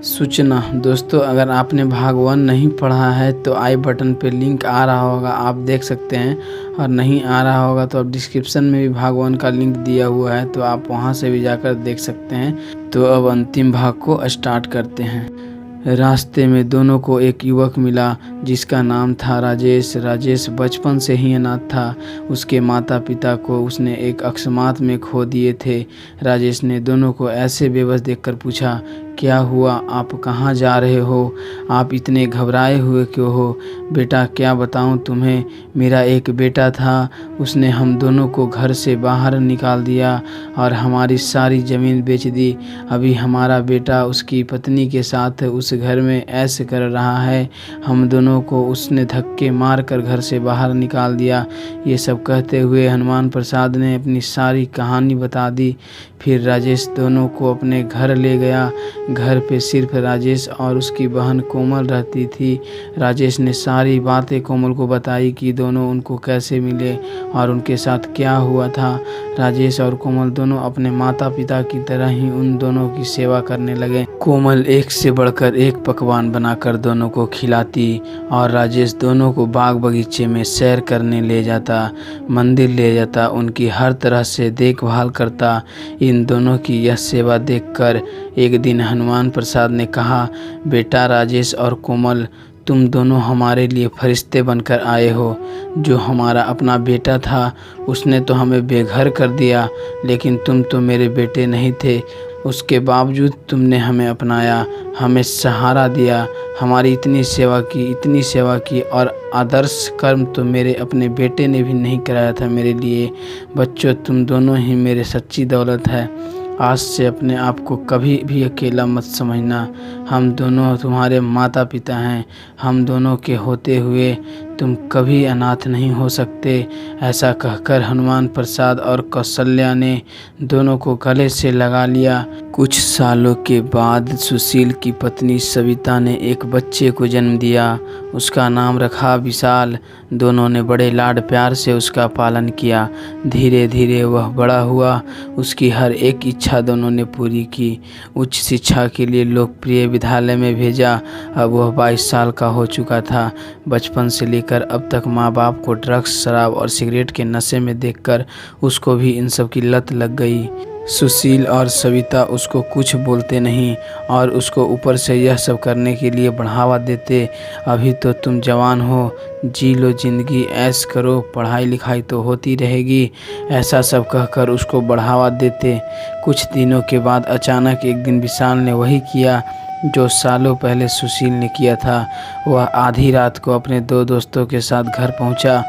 सूचना दोस्तों, अगर आपने भाग 1 नहीं पढ़ा है तो आई बटन पे लिंक आ रहा होगा, आप देख सकते हैं। और नहीं आ रहा होगा तो अब डिस्क्रिप्शन में भी भाग 1 का लिंक दिया हुआ है, तो आप वहां से भी जाकर देख सकते हैं। तो अब अंतिम भाग को स्टार्ट करते हैं। रास्ते में दोनों को एक युवक मिला जिसका नाम था राजेश। राजेश बचपन से ही अनाथ था। उसके माता पिता को उसने एक अकस्मात में खो दिए थे। राजेश ने दोनों को ऐसे बेबस देखकर पूछा, क्या हुआ? आप कहाँ जा रहे हो? आप इतने घबराए हुए क्यों हो? बेटा, क्या बताऊं तुम्हें, मेरा एक बेटा था, उसने हम दोनों को घर से बाहर निकाल दिया और हमारी सारी ज़मीन बेच दी। अभी हमारा बेटा उसकी पत्नी के साथ उस घर में ऐश कर रहा है। हम दोनों को उसने धक्के मार कर घर से बाहर निकाल दिया। ये सब कहते हुए हनुमान प्रसाद ने अपनी सारी कहानी बता दी। फिर राजेश दोनों को अपने घर ले गया। घर पे सिर्फ राजेश और उसकी बहन कोमल रहती थी। राजेश ने सारी बातें कोमल को बताई कि दोनों उनको कैसे मिले और उनके साथ क्या हुआ था। राजेश और कोमल दोनों अपने माता पिता की तरह ही उन दोनों की सेवा करने लगे। कोमल एक से बढ़कर एक पकवान बनाकर दोनों को खिलाती और राजेश दोनों को बाग बगीचे में सैर करने ले जाता, मंदिर ले जाता, उनकी हर तरह से देखभाल करता। इन दोनों की यह सेवा देखकर एक दिन हनुमान प्रसाद ने कहा, बेटा राजेश और कोमल, तुम दोनों हमारे लिए फरिश्ते बनकर आए हो। जो हमारा अपना बेटा था उसने तो हमें बेघर कर दिया, लेकिन तुम तो मेरे बेटे नहीं थे। उसके बावजूद तुमने हमें अपनाया, हमें सहारा दिया, हमारी इतनी सेवा की और आदर्श कर्म तो मेरे अपने बेटे ने भी नहीं कराया था मेरे लिए। बच्चों, तुम दोनों ही मेरे सच्ची दौलत है। आज से अपने आप को कभी भी अकेला मत समझना। हम दोनों तुम्हारे माता पिता हैं। हम दोनों के होते हुए तुम कभी अनाथ नहीं हो सकते। ऐसा कहकर हनुमान प्रसाद और कौशल्या ने दोनों को गले से लगा लिया। कुछ सालों के बाद सुशील की पत्नी सविता ने एक बच्चे को जन्म दिया। उसका नाम रखा विशाल। दोनों ने बड़े लाड प्यार से उसका पालन किया। धीरे धीरे वह बड़ा हुआ। उसकी हर एक इच्छा दोनों ने पूरी की। उच्च शिक्षा के लिए लोकप्रिय विद्यालय में भेजा। अब वह 22 साल का हो चुका था। बचपन से लेकर अब तक माँ बाप को ड्रग्स, शराब और सिगरेट के नशे में देखकर उसको भी इन सब की लत लग गई। सुशील और सविता उसको कुछ बोलते नहीं और उसको ऊपर से यह सब करने के लिए बढ़ावा देते। अभी तो तुम जवान हो, जी लो जिंदगी, ऐश करो, पढ़ाई लिखाई तो होती रहेगी, ऐसा सब कहकर उसको बढ़ावा देते। कुछ दिनों के बाद अचानक एक दिन विशाल ने वही किया जो सालों पहले सुशील ने किया था। वह आधी रात को अपने 2 दोस्तों के साथ घर पहुंचा।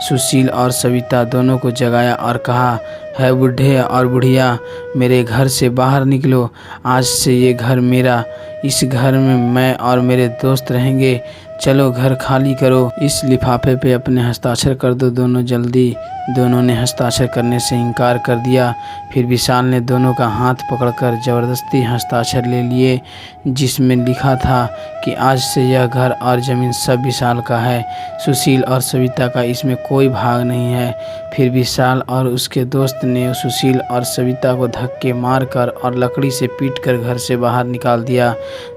सुशील और सविता दोनों को जगाया और कहा, है बूढ़े और बुढ़िया, मेरे घर से बाहर निकलो। आज से ये घर मेरा, इस घर में मैं और मेरे दोस्त रहेंगे। चलो घर खाली करो, इस लिफाफे पे अपने हस्ताक्षर कर दो दोनों जल्दी। दोनों ने हस्ताक्षर करने से इनकार कर दिया। फिर विशाल ने दोनों का हाथ पकड़कर ज़बरदस्ती हस्ताक्षर ले लिए, जिसमें लिखा था कि आज से यह घर और ज़मीन सब विशाल का है। सुशील और सविता का इसमें कोई भाग नहीं है। फिर विशाल और उसके दोस्त ने सुशील और सविता को धक्के मारकर और लकड़ी से पीटकर घर से बाहर निकाल दिया।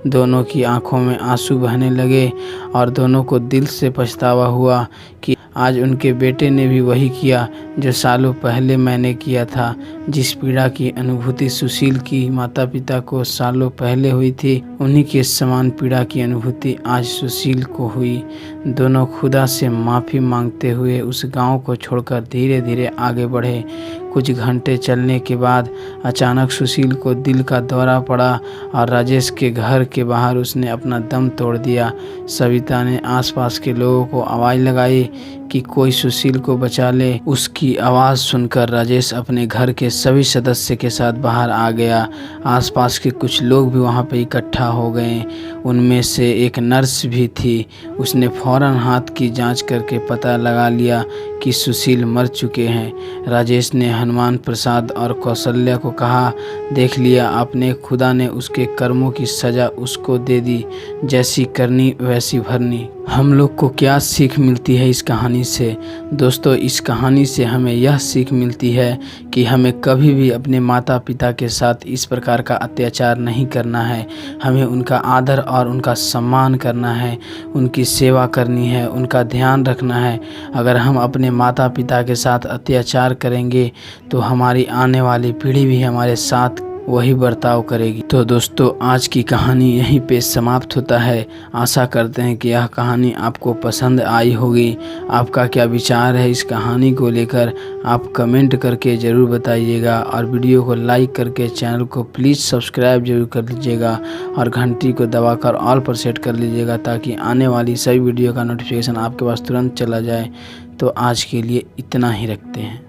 दोनों की आंखों में आंसू बहने लगे और दोनों को दिल से पछतावा हुआ कि आज उनके बेटे ने भी वही किया जो सालों पहले मैंने किया था। जिस पीड़ा की अनुभूति सुशील की माता पिता को सालों पहले हुई थी, उन्हीं के समान पीड़ा की अनुभूति आज सुशील को हुई। दोनों खुदा से माफ़ी मांगते हुए उस गांव को छोड़कर धीरे धीरे आगे बढ़े। कुछ घंटे चलने के बाद अचानक सुशील को दिल का दौरा पड़ा और राजेश के घर के बाहर उसने अपना दम तोड़ दिया। सविता ने आसपास के लोगों को आवाज़ लगाई कि कोई सुशील को बचा ले। उसकी आवाज़ सुनकर राजेश अपने घर के सभी सदस्य के साथ बाहर आ गया। आसपास के कुछ लोग भी वहां पे इकट्ठा हो गए। उनमें से एक नर्स भी थी। उसने फौरन हाथ की जांच करके पता लगा लिया कि सुशील मर चुके हैं। राजेश ने हनुमान प्रसाद और कौशल्या को कहा, देख लिया आपने, खुदा ने उसके कर्मों की सज़ा उसको दे दी, जैसी करनी वैसी भरनी। हम लोग को क्या सीख मिलती है इस कहानी से? दोस्तों, इस कहानी से हमें यह सीख मिलती है कि हमें कभी भी अपने माता पिता के साथ इस प्रकार का अत्याचार नहीं करना है। हमें उनका आदर और उनका सम्मान करना है, उनकी सेवा करनी है, उनका ध्यान रखना है। अगर हम अपने माता पिता के साथ अत्याचार करेंगे तो हमारी आने वाली पीढ़ी भी हमारे साथ वही बर्ताव करेगी। तो दोस्तों, आज की कहानी यहीं पे समाप्त होता है। आशा करते हैं कि यह कहानी आपको पसंद आई होगी। आपका क्या विचार है इस कहानी को लेकर, आप कमेंट करके ज़रूर बताइएगा और वीडियो को लाइक करके चैनल को प्लीज़ सब्सक्राइब जरूर कर लीजिएगा और घंटी को दबाकर ऑल पर सेट कर लीजिएगा ताकि आने वाली सभी वीडियो का नोटिफिकेशन आपके पास तुरंत चला जाए। तो आज के लिए इतना ही रखते हैं।